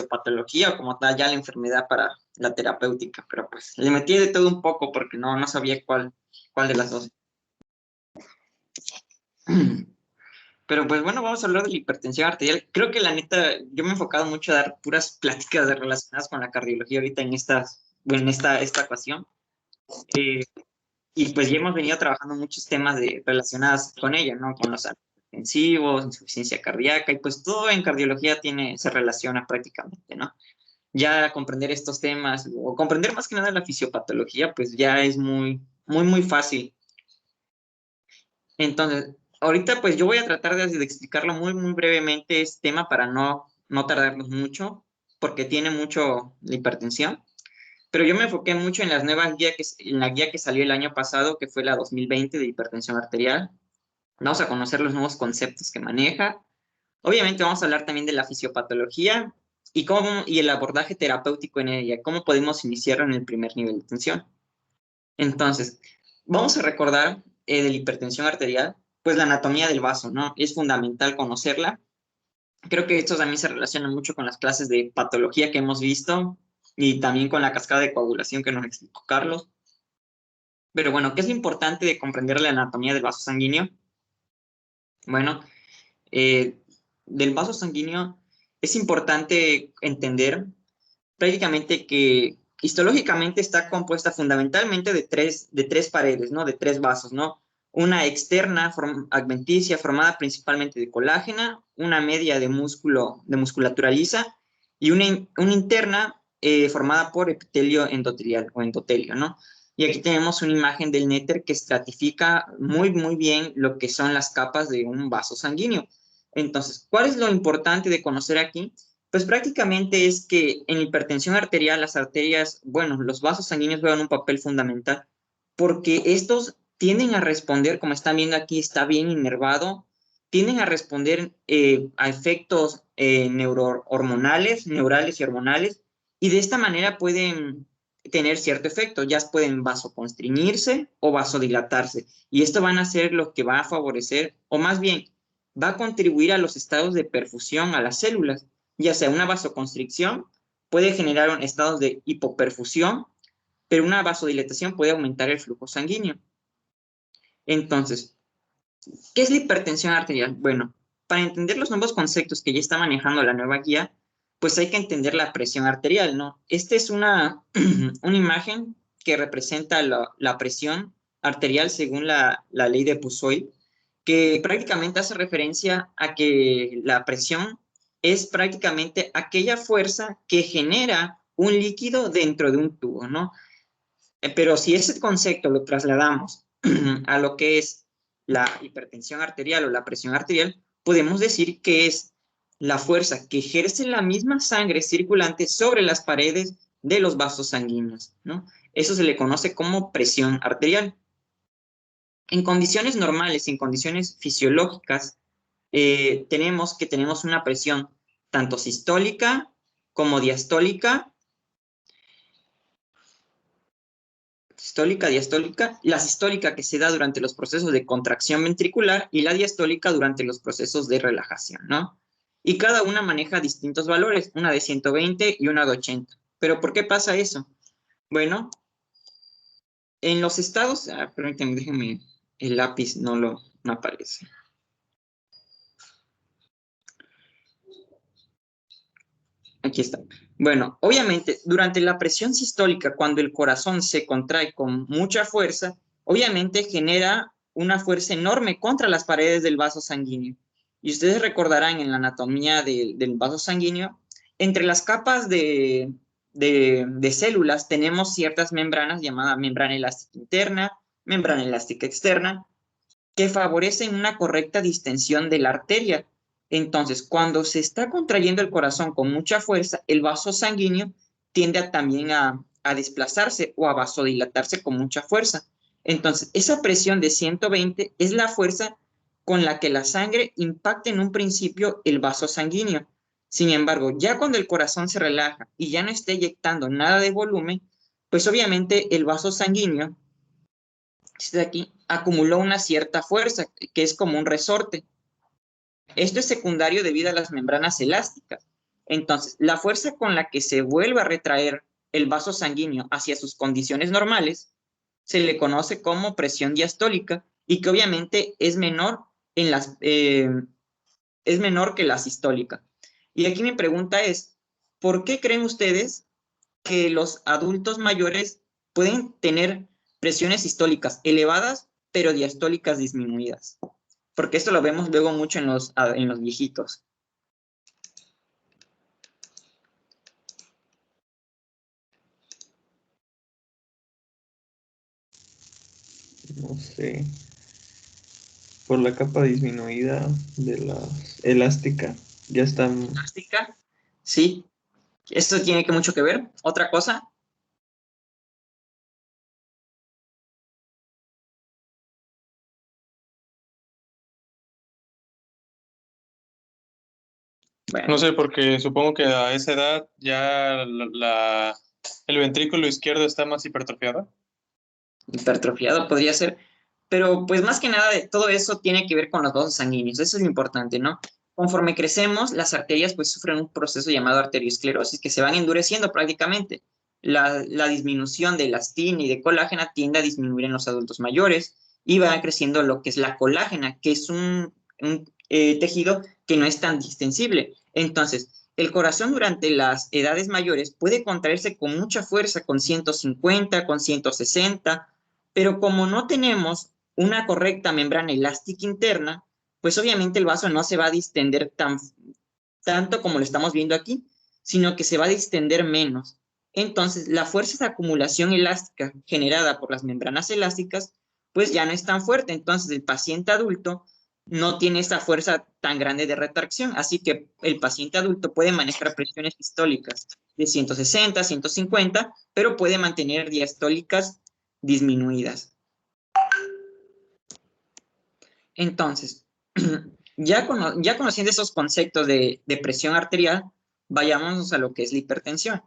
fisiopatología o como tal ya la enfermedad para la terapéutica, pero pues le metí de todo un poco porque no sabía cuál de las dos. Pero pues bueno, vamos a hablar de la hipertensión arterial. Creo que la neta, yo me he enfocado mucho a dar puras pláticas relacionadas con la cardiología ahorita en esta ocasión. Eh, y pues ya hemos venido trabajando muchos temas relacionados con ella, ¿no? Con los intensivos, insuficiencia cardíaca, y pues todo en cardiología se relaciona prácticamente, ¿no? Ya comprender estos temas, o comprender más que nada la fisiopatología, pues ya es muy fácil. Entonces, ahorita pues yo voy a tratar de explicarlo muy brevemente este tema para no tardarnos mucho, porque tiene mucho la hipertensión. Pero yo me enfoqué mucho en en la guía que salió el año pasado, que fue la 2020 de hipertensión arterial. Vamos a conocer los nuevos conceptos que maneja. Obviamente vamos a hablar también de la fisiopatología y el abordaje terapéutico en ella, cómo podemos iniciar en el primer nivel de tensión. Entonces, vamos a recordar de la hipertensión arterial, pues la anatomía del vaso, ¿no? Es fundamental conocerla. Creo que esto también se relaciona mucho con las clases de patología que hemos visto y también con la cascada de coagulación que nos explicó Carlos. Pero bueno, ¿qué es lo importante de comprender la anatomía del vaso sanguíneo? Bueno, eh, del vaso sanguíneo es importante entender prácticamente que histológicamente está compuesta fundamentalmente de tres paredes, ¿no? De tres vasos, ¿no? Una externa adventicia formada principalmente de colágena, una media de musculatura lisa y una interna formada por epitelio endotelial o endotelio, ¿no? Y aquí tenemos una imagen del néter que estratifica muy bien lo que son las capas de un vaso sanguíneo. Entonces, ¿cuál es lo importante de conocer aquí? Pues prácticamente es que en hipertensión arterial, las arterias, bueno, los vasos sanguíneos juegan un papel fundamental porque estos tienden a responder, como están viendo aquí, está bien inervado, tienden a responder a efectos neurohormonales, neurales y hormonales, y de esta manera pueden tener cierto efecto, ya pueden vasoconstriñirse o vasodilatarse, y esto van a ser lo que va a favorecer, o más bien, va a contribuir a los estados de perfusión a las células, ya sea una vasoconstricción, puede generar estados de hipoperfusión, pero una vasodilatación puede aumentar el flujo sanguíneo. Entonces, ¿qué es la hipertensión arterial? Bueno, para entender los nuevos conceptos que ya está manejando la nueva guía, pues hay que entender la presión arterial, ¿no? Esta es una imagen que representa la presión arterial según la ley de Puzoy, que prácticamente hace referencia a que la presión es prácticamente aquella fuerza que genera un líquido dentro de un tubo, ¿no? Pero si ese concepto lo trasladamos a lo que es la hipertensión arterial o la presión arterial, podemos decir que es la fuerza que ejerce la misma sangre circulante sobre las paredes de los vasos sanguíneos, ¿no? Eso se le conoce como presión arterial. En condiciones normales, en condiciones fisiológicas, tenemos una presión tanto sistólica como diastólica, diastólica, la sistólica que se da durante los procesos de contracción ventricular y la diastólica durante los procesos de relajación, ¿no? Y cada una maneja distintos valores, una de 120 y una de 80. ¿Pero por qué pasa eso? Bueno, en los estados, permítanme, déjenme, el lápiz no aparece. Aquí está. Bueno, obviamente, durante la presión sistólica, cuando el corazón se contrae con mucha fuerza, obviamente genera una fuerza enorme contra las paredes del vaso sanguíneo. Y ustedes recordarán en la anatomía del vaso sanguíneo, entre las capas de células tenemos ciertas membranas llamadas membrana elástica interna, membrana elástica externa, que favorecen una correcta distensión de la arteria. Entonces, cuando se está contrayendo el corazón con mucha fuerza, el vaso sanguíneo tiende también a desplazarse o a vasodilatarse con mucha fuerza. Entonces, esa presión de 120 es la fuerza con la que la sangre impacta en un principio el vaso sanguíneo. Sin embargo, ya cuando el corazón se relaja y ya no está eyectando nada de volumen, pues obviamente el vaso sanguíneo de aquí acumuló una cierta fuerza, que es como un resorte. Esto es secundario debido a las membranas elásticas. Entonces, la fuerza con la que se vuelve a retraer el vaso sanguíneo hacia sus condiciones normales se le conoce como presión diastólica y que obviamente es menor que la sistólica. Y aquí mi pregunta es, ¿por qué creen ustedes que los adultos mayores pueden tener presiones sistólicas elevadas, pero diastólicas disminuidas? Porque esto lo vemos luego mucho en los viejitos. No sé. Por la capa disminuida de la elástica. Ya están. Elástica, sí. Esto tiene que mucho que ver. Otra cosa, No bueno, sé, porque supongo que a esa edad ya el ventrículo izquierdo está más hipertrofiado. hipertrofiado podría ser, pero pues más que nada de todo eso tiene que ver con los vasos sanguíneos, eso es lo importante, ¿no? Conforme crecemos, las arterias pues sufren un proceso llamado arteriosclerosis que se van endureciendo prácticamente. La disminución de elastina y de colágena tiende a disminuir en los adultos mayores y va creciendo lo que es la colágena, que es un tejido que no es tan distensible. Entonces, el corazón durante las edades mayores puede contraerse con mucha fuerza, con 150, con 160, pero como no tenemos una correcta membrana elástica interna, pues obviamente el vaso no se va a distender tanto como lo estamos viendo aquí, sino que se va a distender menos. Entonces, la fuerza de acumulación elástica generada por las membranas elásticas, pues ya no es tan fuerte. Entonces, el paciente adulto no tiene esa fuerza tan grande de retracción, así que el paciente adulto puede manejar presiones sistólicas de 160, 150, pero puede mantener diastólicas disminuidas. Entonces, ya conociendo esos conceptos de presión arterial, vayamos a lo que es la hipertensión.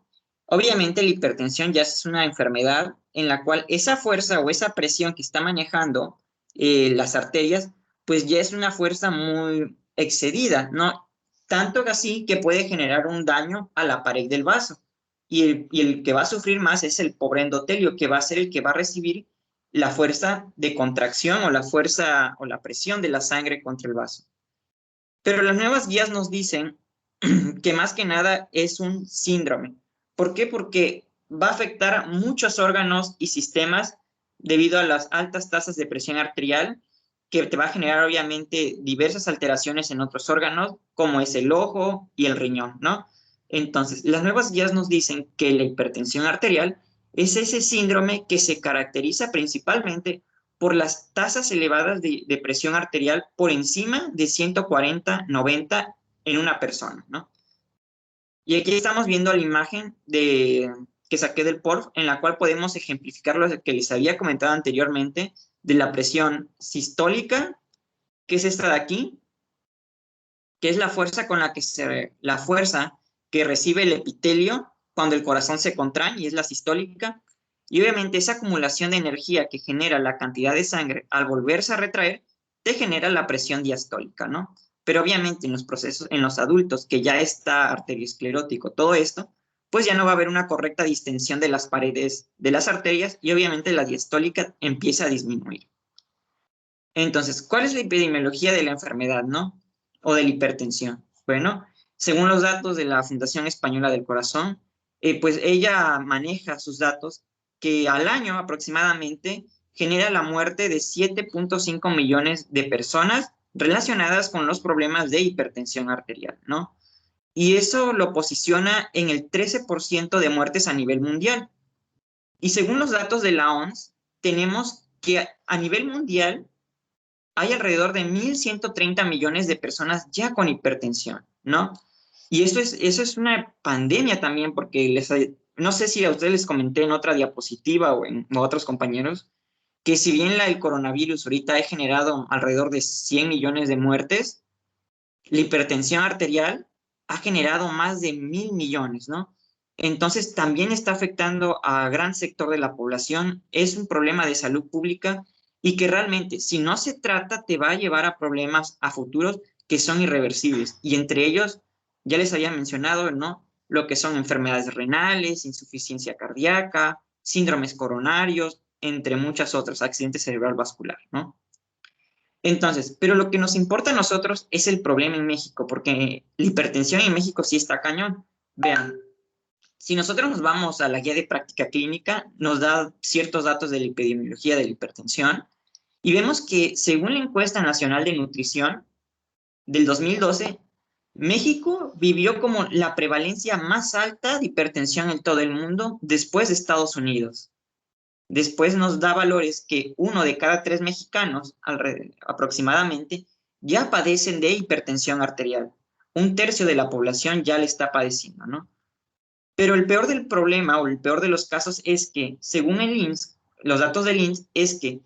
Obviamente la hipertensión ya es una enfermedad en la cual esa fuerza o esa presión que está manejando las arterias, pues ya es una fuerza muy excedida, ¿no? Tanto así que puede generar un daño a la pared del vaso. Y el que va a sufrir más es el pobre endotelio, que va a ser el que va a recibir la fuerza de contracción o la fuerza o la presión de la sangre contra el vaso. Pero las nuevas guías nos dicen que más que nada es un síndrome. ¿Por qué? Porque va a afectar muchos órganos y sistemas debido a las altas tasas de presión arterial, que te va a generar obviamente diversas alteraciones en otros órganos, como es el ojo y el riñón, ¿no? Entonces, las nuevas guías nos dicen que la hipertensión arterial es ese síndrome que se caracteriza principalmente por las tasas elevadas de presión arterial por encima de 140/90 en una persona, ¿no? Y aquí estamos viendo la imagen que saqué del PORF, en la cual podemos ejemplificar lo que les había comentado anteriormente de la presión sistólica, que es esta de aquí, que es la fuerza que recibe el epitelio cuando el corazón se contrae, y es la sistólica. Y obviamente esa acumulación de energía que genera la cantidad de sangre al volverse a retraer, te genera la presión diastólica, ¿no? Pero obviamente en los procesos, en los adultos que ya está arteriosclerótico, todo esto, pues ya no va a haber una correcta distensión de las paredes de las arterias y obviamente la diastólica empieza a disminuir. Entonces, ¿cuál es la epidemiología de la enfermedad, no? O de la hipertensión. Bueno, según los datos de la Fundación Española del Corazón, pues ella maneja sus datos que al año aproximadamente genera la muerte de 7.5 millones de personas relacionadas con los problemas de hipertensión arterial, ¿no? Y eso lo posiciona en el 13% de muertes a nivel mundial. Y según los datos de la OMS, tenemos que a nivel mundial hay alrededor de 1.130 millones de personas ya con hipertensión, ¿no? Y eso es una pandemia también, porque no sé si a ustedes les comenté en otra diapositiva o a otros compañeros, que si bien el coronavirus ahorita ha generado alrededor de 100 millones de muertes, la hipertensión arterial ha generado más de 1.000 millones, ¿no? Entonces también está afectando a gran sector de la población, es un problema de salud pública y que realmente si no se trata te va a llevar a problemas a futuros que son irreversibles y entre ellos Ya les había mencionado, ¿no? Lo que son enfermedades renales, insuficiencia cardíaca, síndromes coronarios, entre muchas otras, accidente cerebral vascular, ¿no? Entonces, pero lo que nos importa a nosotros es el problema en México, porque la hipertensión en México sí está cañón. Vean, si nosotros nos vamos a la guía de práctica clínica, nos da ciertos datos de la epidemiología de la hipertensión y vemos que según la encuesta nacional de nutrición del 2012, México vivió como la prevalencia más alta de hipertensión en todo el mundo después de Estados Unidos. Después nos da valores que 1 de cada 3 mexicanos, aproximadamente, ya padecen de hipertensión arterial. 1/3 de la población ya le está padeciendo, ¿no? Pero el peor del problema o el peor de los casos es que, según el IMSS, los datos del IMSS, es que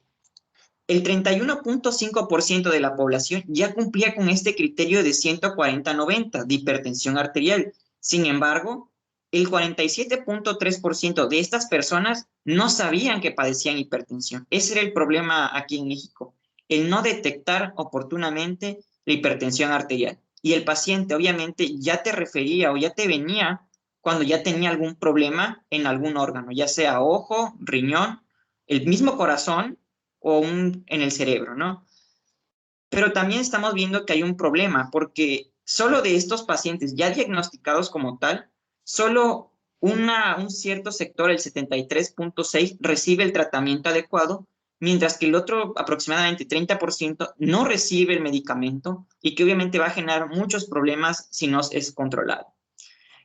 el 31.5% de la población ya cumplía con este criterio de 140/90 de hipertensión arterial. Sin embargo, el 47.3% de estas personas no sabían que padecían hipertensión. Ese era el problema aquí en México, el no detectar oportunamente la hipertensión arterial. Y el paciente obviamente ya te refería o ya te venía cuando ya tenía algún problema en algún órgano, ya sea ojo, riñón, el mismo corazón o en el cerebro, ¿no? Pero también estamos viendo que hay un problema, porque solo de estos pacientes ya diagnosticados como tal, solo un cierto sector, el 73.6%, recibe el tratamiento adecuado, mientras que el otro, aproximadamente 30%, no recibe el medicamento y que obviamente va a generar muchos problemas si no es controlado.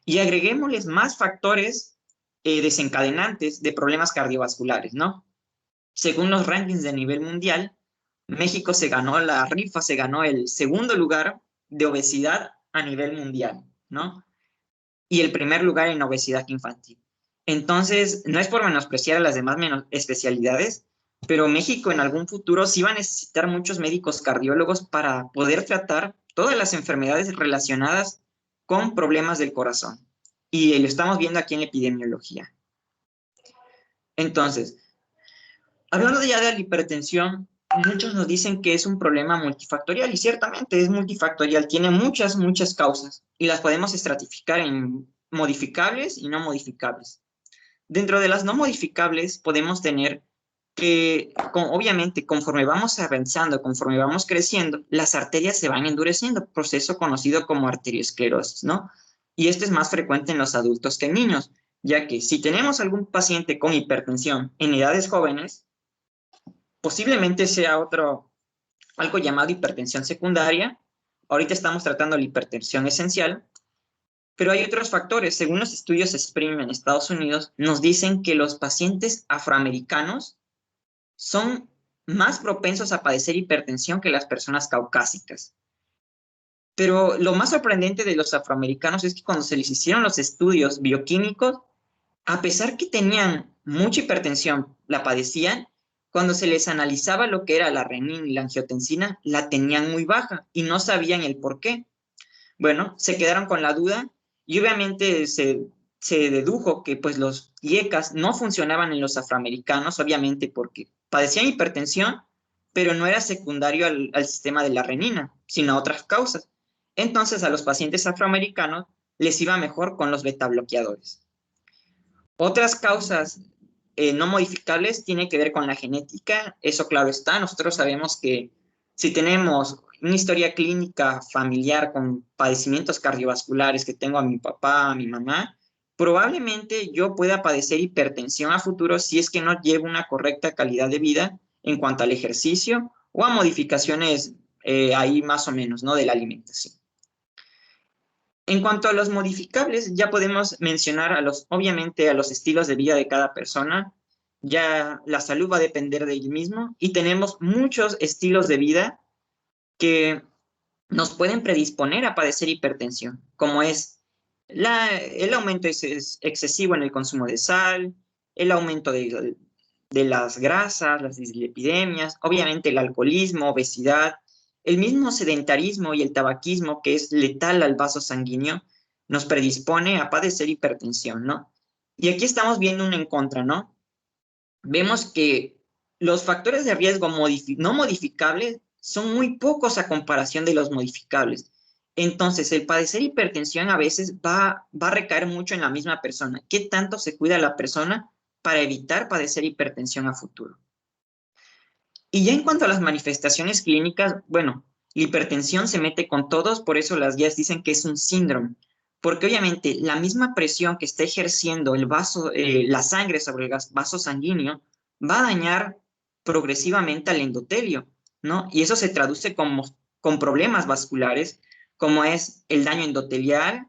Y agreguémosles más factores desencadenantes de problemas cardiovasculares, ¿no? Según los rankings de nivel mundial, México se ganó la rifa, se ganó el segundo lugar de obesidad a nivel mundial, ¿no? Y el primer lugar en obesidad infantil. Entonces, no es por menospreciar a las demás especialidades, pero México en algún futuro sí va a necesitar muchos médicos cardiólogos para poder tratar todas las enfermedades relacionadas con problemas del corazón. Y lo estamos viendo aquí en la epidemiología. Entonces, hablando ya de la hipertensión, muchos nos dicen que es un problema multifactorial y ciertamente es multifactorial, tiene muchas causas y las podemos estratificar en modificables y no modificables. Dentro de las no modificables podemos tener que, obviamente, conforme vamos avanzando, conforme vamos creciendo, las arterias se van endureciendo, proceso conocido como arteriosclerosis, ¿no? Y esto es más frecuente en los adultos que en niños, ya que si tenemos algún paciente con hipertensión en edades jóvenes, posiblemente sea algo llamado hipertensión secundaria. Ahorita estamos tratando la hipertensión esencial, pero hay otros factores. Según los estudios SPRIM en Estados Unidos, nos dicen que los pacientes afroamericanos son más propensos a padecer hipertensión que las personas caucásicas. Pero lo más sorprendente de los afroamericanos es que cuando se les hicieron los estudios bioquímicos, a pesar que tenían mucha hipertensión, la padecían, cuando se les analizaba lo que era la renina y la angiotensina, la tenían muy baja y no sabían el por qué. Bueno, se quedaron con la duda y obviamente se dedujo que pues los IECAS no funcionaban en los afroamericanos, obviamente porque padecían hipertensión, pero no era secundario al sistema de la renina, sino a otras causas. Entonces a los pacientes afroamericanos les iba mejor con los beta bloqueadores. Otras causas no modificables tienen que ver con la genética, eso claro está. Nosotros sabemos que si tenemos una historia clínica familiar con padecimientos cardiovasculares que tengo a mi papá, a mi mamá, probablemente yo pueda padecer hipertensión a futuro si es que no llevo una correcta calidad de vida en cuanto al ejercicio o a modificaciones ahí más o menos, ¿no? De la alimentación. En cuanto a los modificables, ya podemos mencionar obviamente a los estilos de vida de cada persona. Ya la salud va a depender de ello mismo y tenemos muchos estilos de vida que nos pueden predisponer a padecer hipertensión, como es el aumento excesivo en el consumo de sal, el aumento de las grasas, las dislipidemias, obviamente el alcoholismo, obesidad, el mismo sedentarismo y el tabaquismo, que es letal al vaso sanguíneo, nos predispone a padecer hipertensión, ¿no? Y aquí estamos viendo un en contra, ¿no? Vemos que los factores de riesgo no modificables son muy pocos a comparación de los modificables. Entonces, el padecer hipertensión a veces va a recaer mucho en la misma persona. ¿Qué tanto se cuida la persona para evitar padecer hipertensión a futuro? Y ya en cuanto a las manifestaciones clínicas, bueno, la hipertensión se mete con todos, por eso las guías dicen que es un síndrome, porque obviamente la misma presión que está ejerciendo el vaso, la sangre sobre el vaso sanguíneo va a dañar progresivamente al endotelio, ¿no? Y eso se traduce con problemas vasculares, como es el daño endotelial,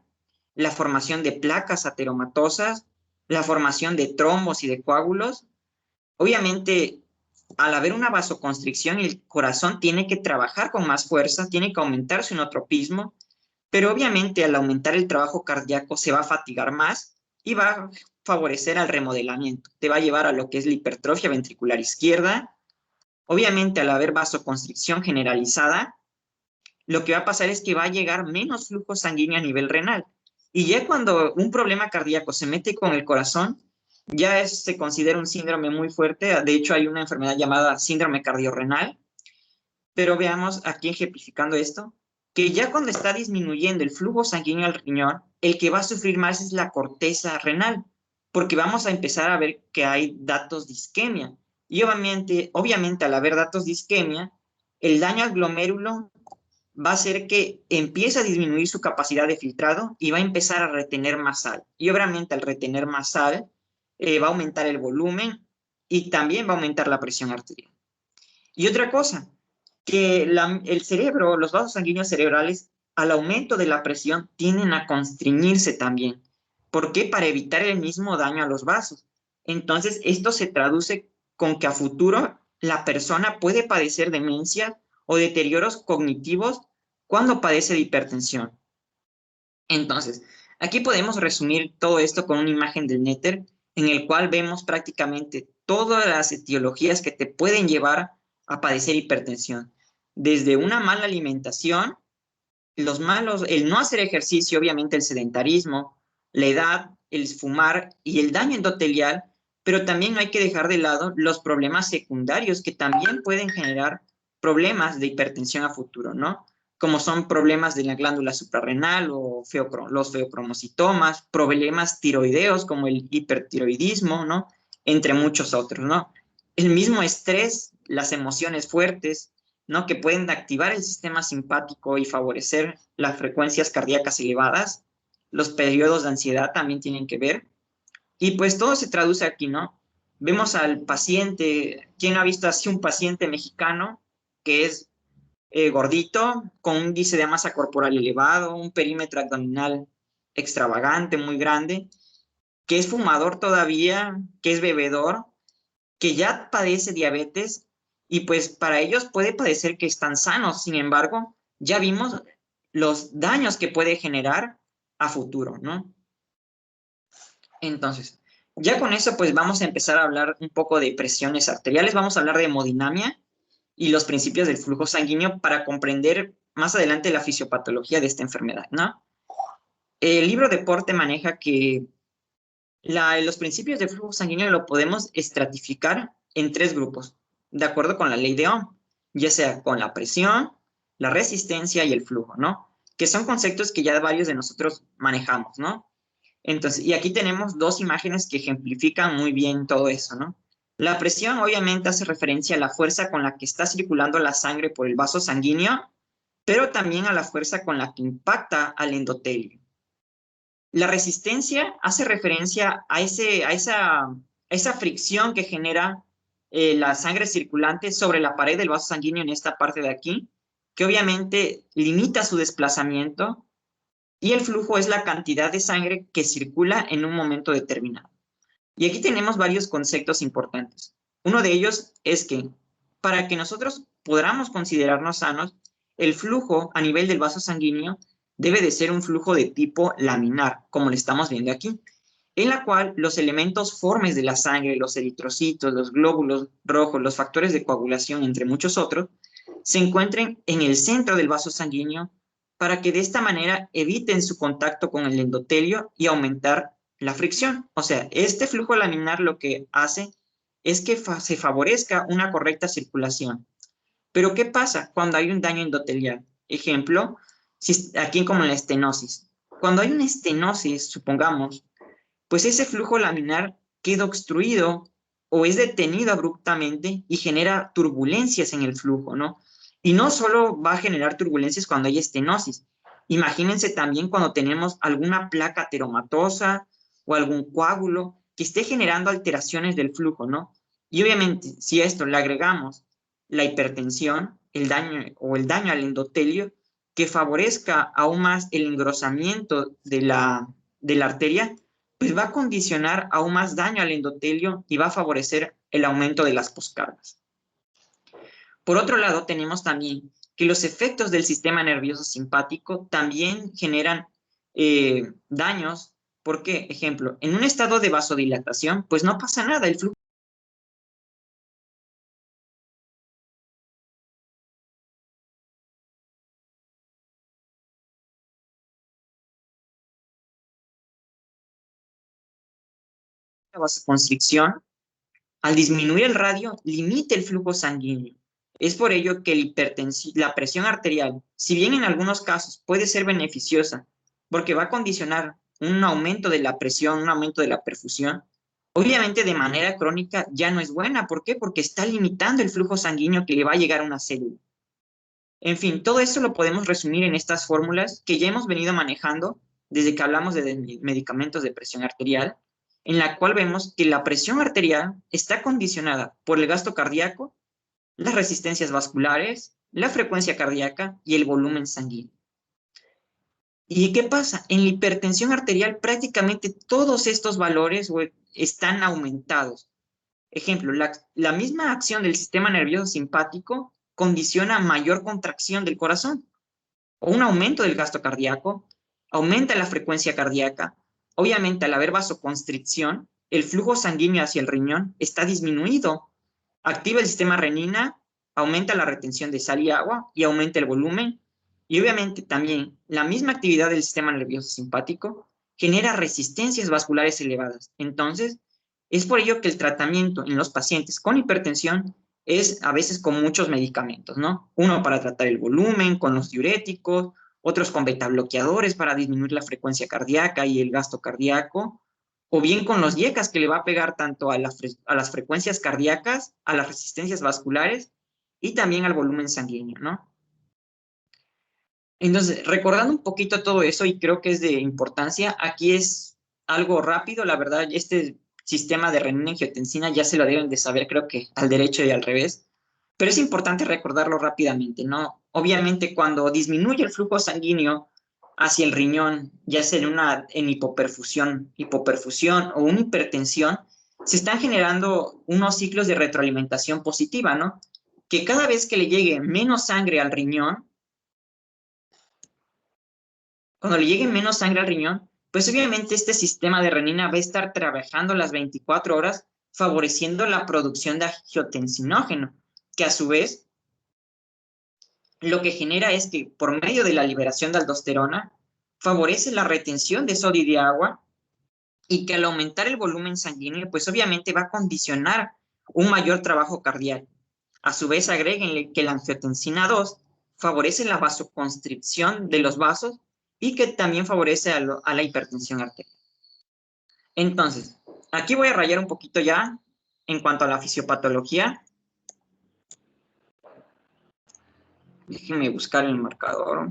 la formación de placas ateromatosas, la formación de trombos y de coágulos. Obviamente, al haber una vasoconstricción, el corazón tiene que trabajar con más fuerza, tiene que aumentar su inotropismo, pero obviamente al aumentar el trabajo cardíaco se va a fatigar más y va a favorecer al remodelamiento. Te va a llevar a lo que es la hipertrofia ventricular izquierda. Obviamente, al haber vasoconstricción generalizada, lo que va a pasar es que va a llegar menos flujo sanguíneo a nivel renal. Y ya cuando un problema cardíaco se mete con el corazón, se considera un síndrome muy fuerte. De hecho, hay una enfermedad llamada síndrome cardiorrenal. Pero veamos aquí ejemplificando esto, que ya cuando está disminuyendo el flujo sanguíneo al riñón, el que va a sufrir más es la corteza renal, porque vamos a empezar a ver que hay datos de isquemia. Y obviamente al haber datos de isquemia, el daño al glomérulo va a hacer que empiece a disminuir su capacidad de filtrado y va a empezar a retener más sal. Y obviamente al retener más sal, va a aumentar el volumen y también va a aumentar la presión arterial. Y otra cosa, que el cerebro, los vasos sanguíneos cerebrales, al aumento de la presión, tienden a constriñirse también. ¿Por qué? Para evitar el mismo daño a los vasos. Entonces, esto se traduce con que a futuro la persona puede padecer demencia o deterioros cognitivos cuando padece de hipertensión. Entonces, aquí podemos resumir todo esto con una imagen del néter, en el cual vemos prácticamente todas las etiologías que te pueden llevar a padecer hipertensión. Desde una mala alimentación, el no hacer ejercicio, obviamente el sedentarismo, la edad, el fumar y el daño endotelial, pero también no hay que dejar de lado los problemas secundarios que también pueden generar problemas de hipertensión a futuro, ¿no? Como son problemas de la glándula suprarrenal o los feocromocitomas, problemas tiroideos como el hipertiroidismo, ¿no? Entre muchos otros, ¿no? El mismo estrés, las emociones fuertes, ¿no? Que pueden activar el sistema simpático y favorecer las frecuencias cardíacas elevadas. Los periodos de ansiedad también tienen que ver. Y pues todo se traduce aquí, ¿no? Vemos al paciente, ¿quién ha visto así un paciente mexicano que es gordito, con un índice de masa corporal elevado, un perímetro abdominal extravagante, muy grande, que es fumador todavía, que es bebedor, que ya padece diabetes y pues para ellos puede parecer que están sanos, sin embargo, ya vimos los daños que puede generar a futuro, ¿no? Entonces, ya con eso pues vamos a empezar a hablar un poco de presiones arteriales, vamos a hablar de hemodinamia y los principios del flujo sanguíneo para comprender más adelante la fisiopatología de esta enfermedad, ¿no? El libro de Porte maneja que los principios de flujo sanguíneo lo podemos estratificar en 3 grupos, de acuerdo con la ley de Ohm, ya sea con la presión, la resistencia y el flujo, ¿no? Que son conceptos que ya varios de nosotros manejamos, ¿no? Entonces, y aquí tenemos 2 imágenes que ejemplifican muy bien todo eso, ¿no? La presión obviamente hace referencia a la fuerza con la que está circulando la sangre por el vaso sanguíneo, pero también a la fuerza con la que impacta al endotelio. La resistencia hace referencia a esa fricción que genera la sangre circulante sobre la pared del vaso sanguíneo en esta parte de aquí, que obviamente limita su desplazamiento, y el flujo es la cantidad de sangre que circula en un momento determinado. Y aquí tenemos varios conceptos importantes. Uno de ellos es que para que nosotros podamos considerarnos sanos, el flujo a nivel del vaso sanguíneo debe de ser un flujo de tipo laminar, como lo estamos viendo aquí, en la cual los elementos formes de la sangre, los eritrocitos, los glóbulos rojos, los factores de coagulación, entre muchos otros, se encuentren en el centro del vaso sanguíneo para que de esta manera eviten su contacto con el endotelio y aumentar la fricción. O sea, este flujo laminar lo que hace es que se favorezca una correcta circulación. Pero ¿qué pasa cuando hay un daño endotelial? Ejemplo, aquí como en la estenosis. Cuando hay una estenosis, supongamos, pues ese flujo laminar queda obstruido o es detenido abruptamente y genera turbulencias en el flujo, ¿no? Y no solo va a generar turbulencias cuando hay estenosis. Imagínense también cuando tenemos alguna placa ateromatosa o algún coágulo que esté generando alteraciones del flujo, ¿no? Y obviamente, si a esto le agregamos la hipertensión, el daño al endotelio, que favorezca aún más el engrosamiento de la arteria, pues va a condicionar aún más daño al endotelio y va a favorecer el aumento de las poscargas. Por otro lado, tenemos también que los efectos del sistema nervioso simpático también generan daños, porque, ejemplo, en un estado de vasodilatación, pues no pasa nada, el flujo de vasoconstricción, al disminuir el radio, limita el flujo sanguíneo. Es por ello que la presión arterial, si bien en algunos casos puede ser beneficiosa, porque va a condicionar un aumento de la presión, un aumento de la perfusión, obviamente de manera crónica ya no es buena. ¿Por qué? Porque está limitando el flujo sanguíneo que le va a llegar a una célula. En fin, todo esto lo podemos resumir en estas fórmulas que ya hemos venido manejando desde que hablamos de medicamentos de presión arterial, en la cual vemos que la presión arterial está condicionada por el gasto cardíaco, las resistencias vasculares, la frecuencia cardíaca y el volumen sanguíneo. ¿Y qué pasa? En la hipertensión arterial prácticamente todos estos valores están aumentados. Ejemplo, la misma acción del sistema nervioso simpático condiciona mayor contracción del corazón o un aumento del gasto cardíaco, aumenta la frecuencia cardíaca. Obviamente, al haber vasoconstricción, el flujo sanguíneo hacia el riñón está disminuido. Activa el sistema renina, aumenta la retención de sal y agua y aumenta el volumen. Y obviamente también la misma actividad del sistema nervioso simpático genera resistencias vasculares elevadas. Entonces, es por ello que el tratamiento en los pacientes con hipertensión es a veces con muchos medicamentos, ¿no? Uno para tratar el volumen, con los diuréticos, otros con betabloqueadores para disminuir la frecuencia cardíaca y el gasto cardíaco, o bien con los IECAS que le va a pegar tanto a las frecuencias cardíacas, a las resistencias vasculares y también al volumen sanguíneo, ¿no? Entonces, recordando un poquito todo eso, y creo que es de importancia, aquí es algo rápido, la verdad, este sistema de renina-angiotensina ya se lo deben de saber, creo que al derecho y al revés, pero es importante recordarlo rápidamente, ¿no? Obviamente, cuando disminuye el flujo sanguíneo hacia el riñón, ya sea en hipoperfusión o una hipertensión, se están generando unos ciclos de retroalimentación positiva, ¿no? Que cada vez que le llegue menos sangre al riñón, cuando le llegue menos sangre al riñón, pues obviamente este sistema de renina va a estar trabajando las 24 horas favoreciendo la producción de angiotensinógeno, que a su vez lo que genera es que por medio de la liberación de aldosterona favorece la retención de sodio y de agua y que al aumentar el volumen sanguíneo, pues obviamente va a condicionar un mayor trabajo cardíaco. A su vez, agréguenle que la angiotensina 2 favorece la vasoconstricción de los vasos y que también favorece a la hipertensión arterial. Entonces, aquí voy a rayar un poquito ya en cuanto a la fisiopatología. Déjenme buscar el marcador.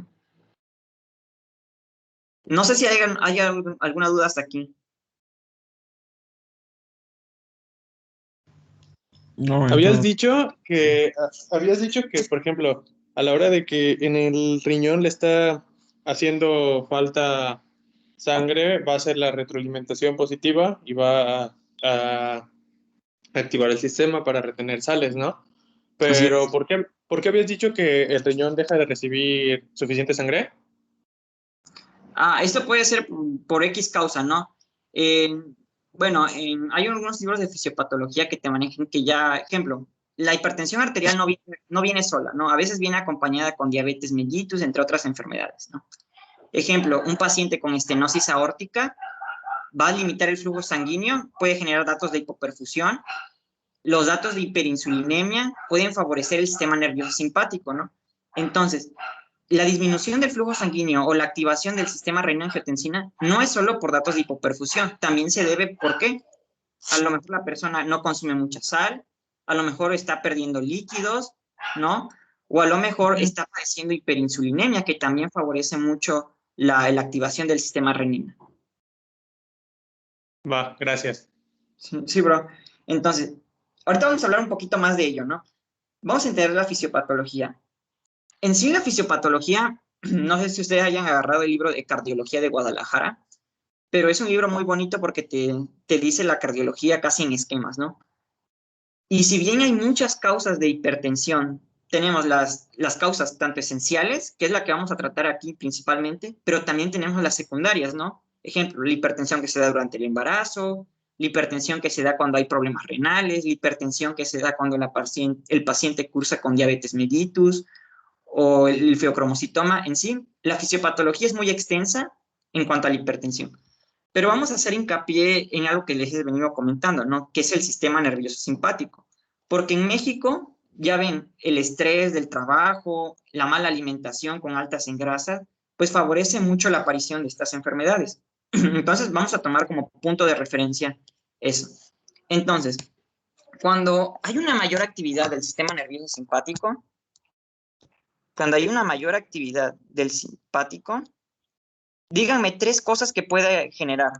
No sé si hay alguna duda hasta aquí. No, Habías dicho que, por ejemplo, a la hora de que en el riñón le está haciendo falta sangre, va a ser la retroalimentación positiva y va a activar el sistema para retener sales, ¿no? Así Pero, es. ¿por qué habías dicho que el riñón deja de recibir suficiente sangre? Esto puede ser por X causa, ¿no? Bueno, hay algunos libros de fisiopatología que te manejan que ya, ejemplo, la hipertensión arterial no viene sola, ¿no? A veces viene acompañada con diabetes mellitus, entre otras enfermedades, ¿no? Ejemplo, un paciente con estenosis aórtica va a limitar el flujo sanguíneo, puede generar datos de hipoperfusión. Los datos de hiperinsulinemia pueden favorecer el sistema nervioso simpático, ¿no? Entonces, la disminución del flujo sanguíneo o la activación del sistema renina-angiotensina no es solo por datos de hipoperfusión, también se debe, ¿por qué? A lo mejor la persona no consume mucha sal, a lo mejor está perdiendo líquidos, ¿no? O a lo mejor está padeciendo hiperinsulinemia, que también favorece mucho la activación del sistema renina. Va, gracias. Sí, bro. Entonces, ahorita vamos a hablar un poquito más de ello, ¿no? Vamos a entender la fisiopatología. En sí, la fisiopatología, no sé si ustedes hayan agarrado el libro de Cardiología de Guadalajara, pero es un libro muy bonito porque te dice la cardiología casi en esquemas, ¿no? Y si bien hay muchas causas de hipertensión, tenemos las causas tanto esenciales, que es la que vamos a tratar aquí principalmente, pero también tenemos las secundarias, ¿no? Ejemplo, la hipertensión que se da durante el embarazo, la hipertensión que se da cuando hay problemas renales, la hipertensión que se da cuando el paciente cursa con diabetes mellitus o el feocromocitoma en sí. La fisiopatología es muy extensa en cuanto a la hipertensión. Pero vamos a hacer hincapié en algo que les he venido comentando, ¿no? Que es el sistema nervioso simpático. Porque en México, ya ven, el estrés del trabajo, la mala alimentación con altas en grasas, pues favorece mucho la aparición de estas enfermedades. Entonces, vamos a tomar como punto de referencia eso. Entonces, cuando hay una mayor actividad del sistema nervioso simpático, cuando hay una mayor actividad del simpático, díganme 3 cosas que puede generar.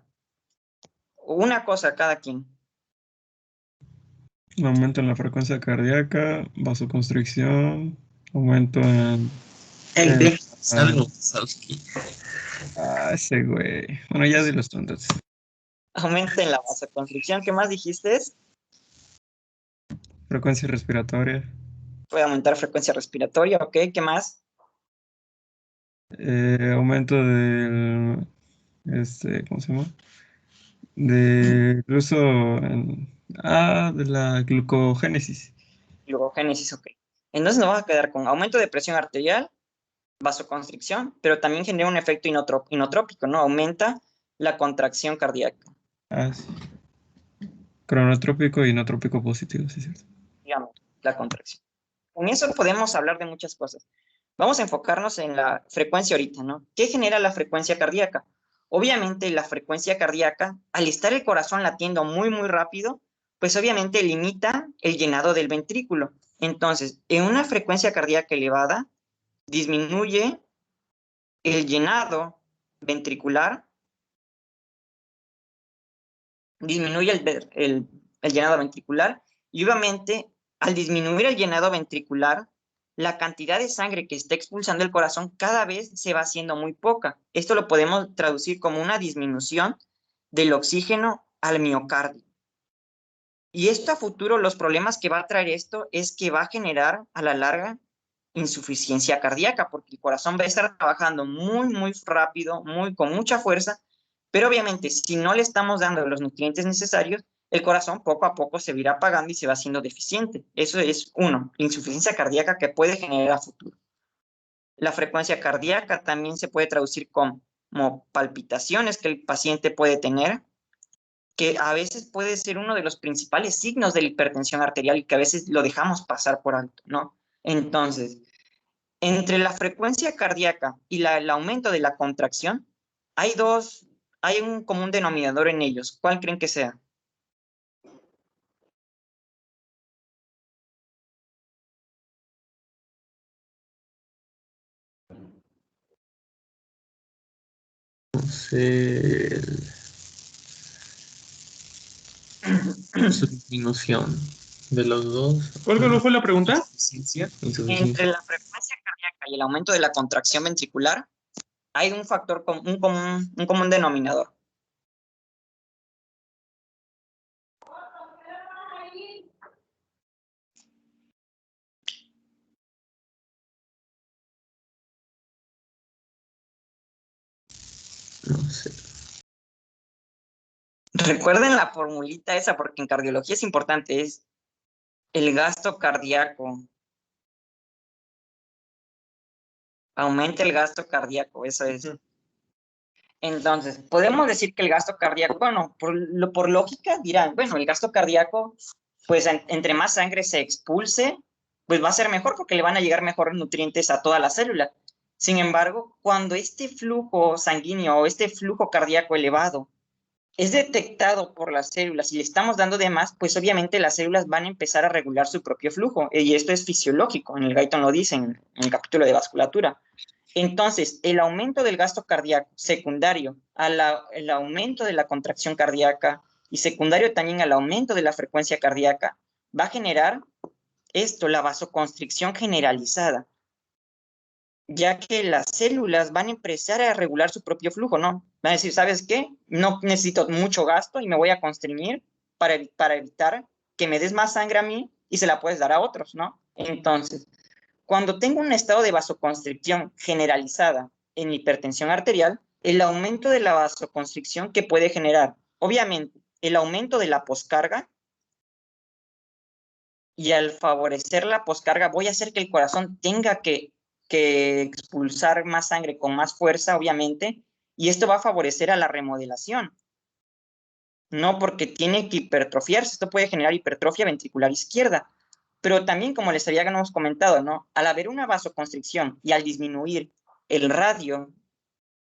Una cosa cada quien. Aumento en la frecuencia cardíaca, vasoconstricción, aumento en... ese güey. Bueno, ya di los tontos. Aumenta en la vasoconstricción. ¿Qué más dijiste? Frecuencia respiratoria. Puede aumentar frecuencia respiratoria, ¿ok? ¿Qué más? Aumento del... ¿cómo se llama? Del uso de la glucogénesis. Glucogénesis, ok. Entonces nos vamos a quedar con aumento de presión arterial, vasoconstricción, pero también genera un efecto inotrópico, ¿no? Aumenta la contracción cardíaca. Sí. Cronotrópico y inotrópico positivo, sí, cierto. Digamos, la contracción. Con eso podemos hablar de muchas cosas. Vamos a enfocarnos en la frecuencia ahorita, ¿no? ¿Qué genera la frecuencia cardíaca? Obviamente la frecuencia cardíaca, al estar el corazón latiendo muy, muy rápido, pues obviamente limita el llenado del ventrículo. Entonces, en una frecuencia cardíaca elevada, disminuye el llenado ventricular, disminuye el llenado ventricular y obviamente al disminuir el llenado ventricular, la cantidad de sangre que está expulsando el corazón cada vez se va haciendo muy poca. Esto lo podemos traducir como una disminución del oxígeno al miocardio. Y esto a futuro, los problemas que va a traer esto es que va a generar a la larga insuficiencia cardíaca, porque el corazón va a estar trabajando muy, muy rápido, con mucha fuerza, pero obviamente si no le estamos dando los nutrientes necesarios, el corazón poco a poco se va a ir apagando y se va haciendo deficiente. Eso es insuficiencia cardíaca que puede generar a futuro. La frecuencia cardíaca también se puede traducir como palpitaciones que el paciente puede tener, que a veces puede ser uno de los principales signos de la hipertensión arterial y que a veces lo dejamos pasar por alto, ¿no? Entonces, entre la frecuencia cardíaca y el aumento de la contracción, hay un común denominador en ellos. ¿Cuál creen que sea? Su disminución de los dos. ¿Cuál fue la pregunta? Entre la frecuencia cardíaca y el aumento de la contracción ventricular, hay un factor, un común denominador. No sé. Recuerden la formulita esa, porque en cardiología es importante, es el gasto cardíaco. Aumenta el gasto cardíaco, eso es. Entonces, podemos decir que el gasto cardíaco, bueno, por lógica dirán, bueno, el gasto cardíaco, pues entre más sangre se expulse, pues va a ser mejor porque le van a llegar mejores nutrientes a toda la célula. Sin embargo, cuando este flujo sanguíneo o este flujo cardíaco elevado es detectado por las células y le estamos dando de más, pues obviamente las células van a empezar a regular su propio flujo. Y esto es fisiológico, en el Guyton lo dice en el capítulo de vasculatura. Entonces, el aumento del gasto cardíaco secundario al aumento de la contracción cardíaca y secundario también al aumento de la frecuencia cardíaca va a generar esto, la vasoconstricción generalizada, ya que las células van a empezar a regular su propio flujo, ¿no? Van a decir, ¿sabes qué? No necesito mucho gasto y me voy a constreñir para evitar que me des más sangre a mí y se la puedes dar a otros, ¿no? Entonces, cuando tengo un estado de vasoconstricción generalizada en hipertensión arterial, el aumento de la vasoconstricción que puede generar, obviamente, el aumento de la poscarga, y al favorecer la poscarga voy a hacer que el corazón tenga que expulsar más sangre con más fuerza, obviamente, y esto va a favorecer a la remodelación. No porque tiene que hipertrofiarse, esto puede generar hipertrofia ventricular izquierda. Pero también, como les habíamos comentado, ¿no? Al haber una vasoconstricción y al disminuir el radio